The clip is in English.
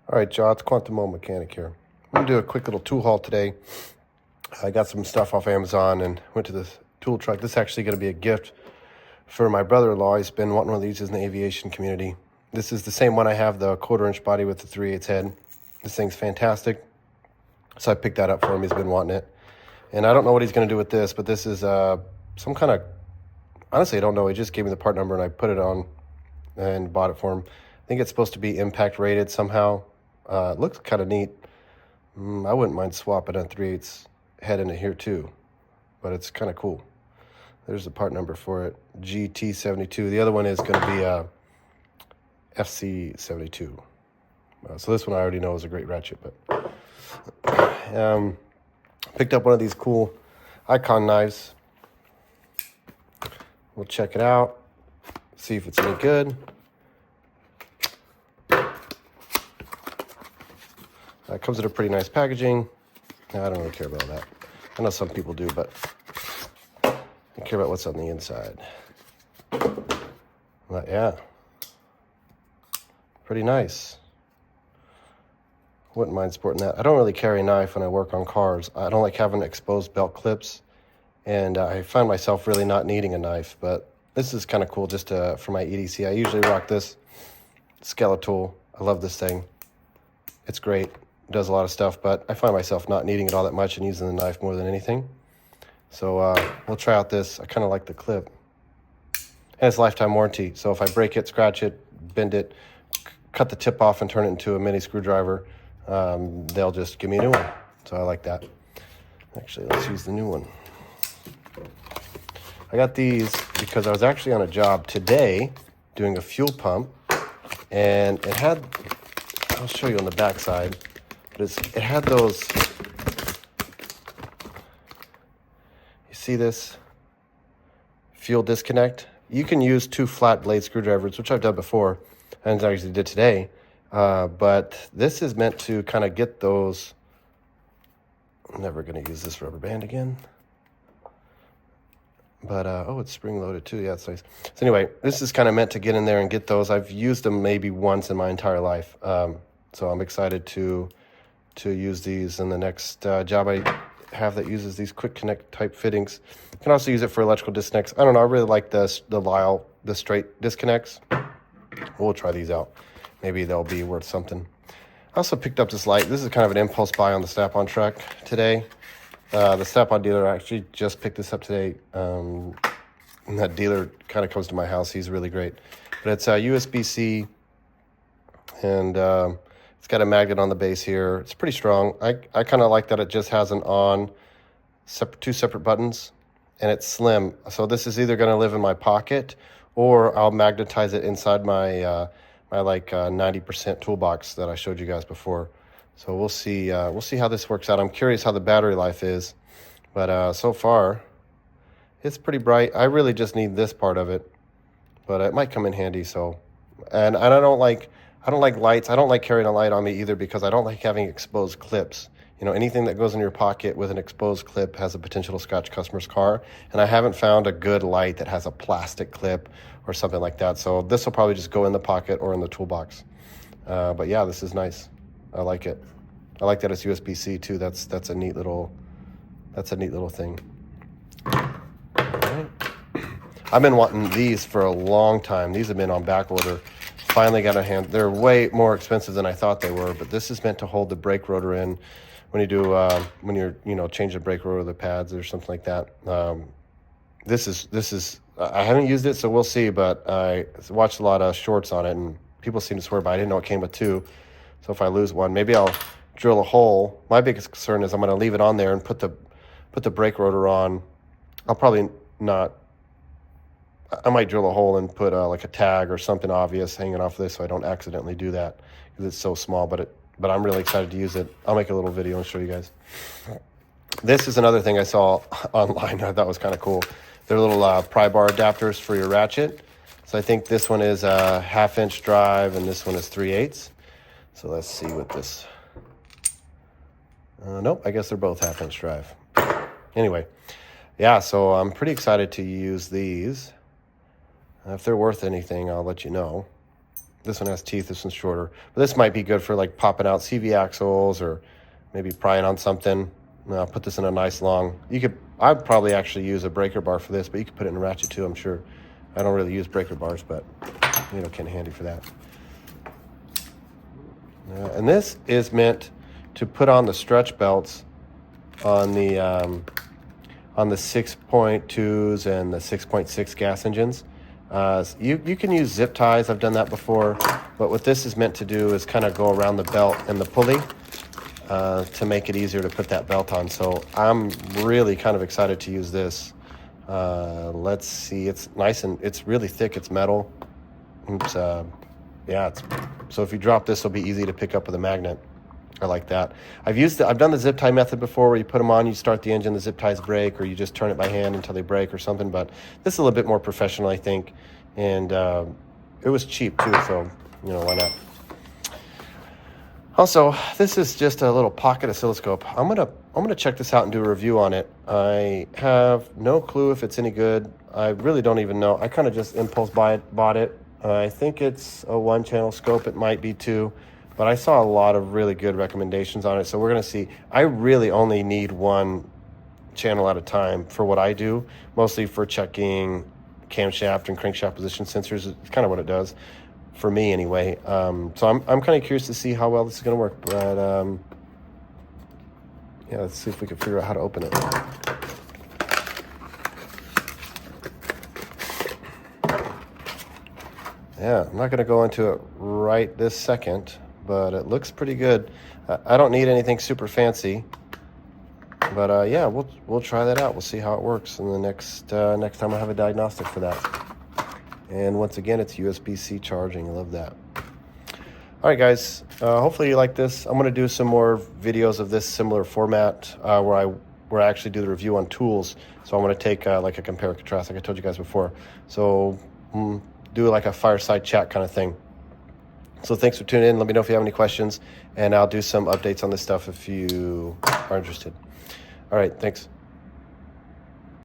All right, y'all, it's Quantum Mechanic here. I'm going to do a quick little tool haul today. I got some stuff off Amazon and went to this tool truck. This is actually going to be a gift for my brother-in-law. He's been wanting one of these in the aviation community. This is the same one I have, the 1/4-inch body with the 3/8 head. This thing's fantastic. So I picked that up for him. He's been wanting it. And I don't know what he's going to do with this, but this is some kind of, honestly, I don't know. He just gave me the part number and I put it on and bought it for him. I think it's supposed to be impact rated somehow. It looks kind of neat. I wouldn't mind swapping a 3/8 head in it here too, but it's kind of cool. There's the part number for it, GT72. The other one is going to be FC72. So this one I already know is a great ratchet, but picked up one of these cool icon knives. We'll check it out, see if it's any good. It comes in a pretty nice packaging. I don't really care about that. I know some people do, but I care about what's on the inside. But yeah, pretty nice. Wouldn't mind sporting that. I don't really carry a knife when I work on cars. I don't like having exposed belt clips, and I find myself really not needing a knife, but this is kind of cool just for my EDC. I usually rock this Skeletal. I love this thing. It's great. It does a lot of stuff, but I find myself not needing it all that much and using the knife more than anything. So we'll try out this. I kind of like the clip. And it's lifetime warranty, so if I break it, scratch it, bend it, cut the tip off and turn it into a mini screwdriver, they'll just give me a new one. So I like that. Actually, let's use the new one. I got these because I was actually on a job today doing a fuel pump, and it had, I'll show you on the back side, but it had those, you see this fuel disconnect? You can use 2 flat blade screwdrivers, which I've done before, and I actually did today, but this is meant to kind of get those. I'm never going to use this rubber band again. But, oh, it's spring-loaded too. Yeah, it's nice. So anyway, this is kind of meant to get in there and get those. I've used them maybe once in my entire life. So I'm excited to use these in the next job I have that uses these quick connect type fittings. You can also use it for electrical disconnects. I don't know. I really like the Lisle, the straight disconnects. We'll try these out. Maybe they'll be worth something. I also picked up this light. This is kind of an impulse buy on the Snapon truck today. The Snapon dealer actually just picked this up today. And that dealer kind of comes to my house. He's really great. But it's a USBC, and it's got a magnet on the base here. It's pretty strong. I kind of like that it just has an on, 2 separate buttons, and it's slim. So this is either going to live in my pocket, or I'll magnetize it inside my my 90% toolbox that I showed you guys before. So we'll see how this works out. I'm curious how the battery life is, but so far it's pretty bright. I really just need this part of it, but it might come in handy. So, and I don't like lights. I don't like carrying a light on me either because I don't like having exposed clips. You know, anything that goes in your pocket with an exposed clip has a potential to scratch customer's car, and I haven't found a good light that has a plastic clip or something like that. So this will probably just go in the pocket or in the toolbox. But yeah, this is nice. I like it. I like that it's USB-C too. That's a neat little thing. All right. I've been wanting these for a long time. These have been on back order. Finally got a hand. They're way more expensive than I thought they were, but this is meant to hold the brake rotor in when you do when you're changing the brake rotor, the pads or something like that. This is I haven't used it, so we'll see. But I watched a lot of shorts on it, and people seem to swear by it. I didn't know it came with 2. So if I lose one, maybe I'll drill a hole. My biggest concern is I'm going to leave it on there and put the brake rotor on. I'll probably not. I might drill a hole and put like a tag or something obvious hanging off this so I don't accidentally do that because it's so small. But I'm really excited to use it. I'll make a little video and show you guys. This is another thing I saw online I thought was kind of cool. They're little pry bar adapters for your ratchet. So I think this one is a 1/2-inch drive and this one is 3/8. So let's see what this. Nope, I guess they're both 1/2-inch drive. Anyway, yeah, so I'm pretty excited to use these. If they're worth anything, I'll let you know. This one has teeth, this one's shorter. But this might be good for like popping out CV axles or maybe prying on something. I'll put this in a nice long, I'd probably actually use a breaker bar for this, but you could put it in a ratchet too, I'm sure. I don't really use breaker bars, but you know, kind of handy for that. And this is meant to put on the stretch belts on the 6.2s and the 6.6 gas engines. You can use zip ties. I've done that before, but what this is meant to do is kind of go around the belt and the pulley to make it easier to put that belt on. So I'm really kind of excited to use this. Let's see, it's nice and it's really thick. It's metal. It's so if you drop this, it'll be easy to pick up with a magnet. I like that. I've done the zip tie method before, where you put them on, you start the engine, the zip ties break, or you just turn it by hand until they break or something. But this is a little bit more professional, I think, and it was cheap too, so you know, why not? Also, this is just a little pocket oscilloscope. I'm gonna check this out and do a review on it. I have no clue if it's any good. I really don't even know. I kind of just impulse bought it. I think it's a 1-channel scope. It might be 2. But I saw a lot of really good recommendations on it, so we're going to see. I really only need 1 channel at a time for what I do, mostly for checking camshaft and crankshaft position sensors. It's kind of what it does, for me anyway. So I'm kind of curious to see how well this is going to work. But yeah, let's see if we can figure out how to open it. Yeah, I'm not going to go into it right this second, but it looks pretty good. I don't need anything super fancy, but yeah, we'll try that out. We'll see how it works in the next time I have a diagnostic for that. And once again, it's USB-C charging. I love that. All right, guys. Hopefully you like this. I'm going to do some more videos of this similar format where I actually do the review on tools. So I'm going to take like a compare and contrast, like I told you guys before. So do like a fireside chat kind of thing. So thanks for tuning in. Let me know if you have any questions, and I'll do some updates on this stuff if you are interested. All right, thanks.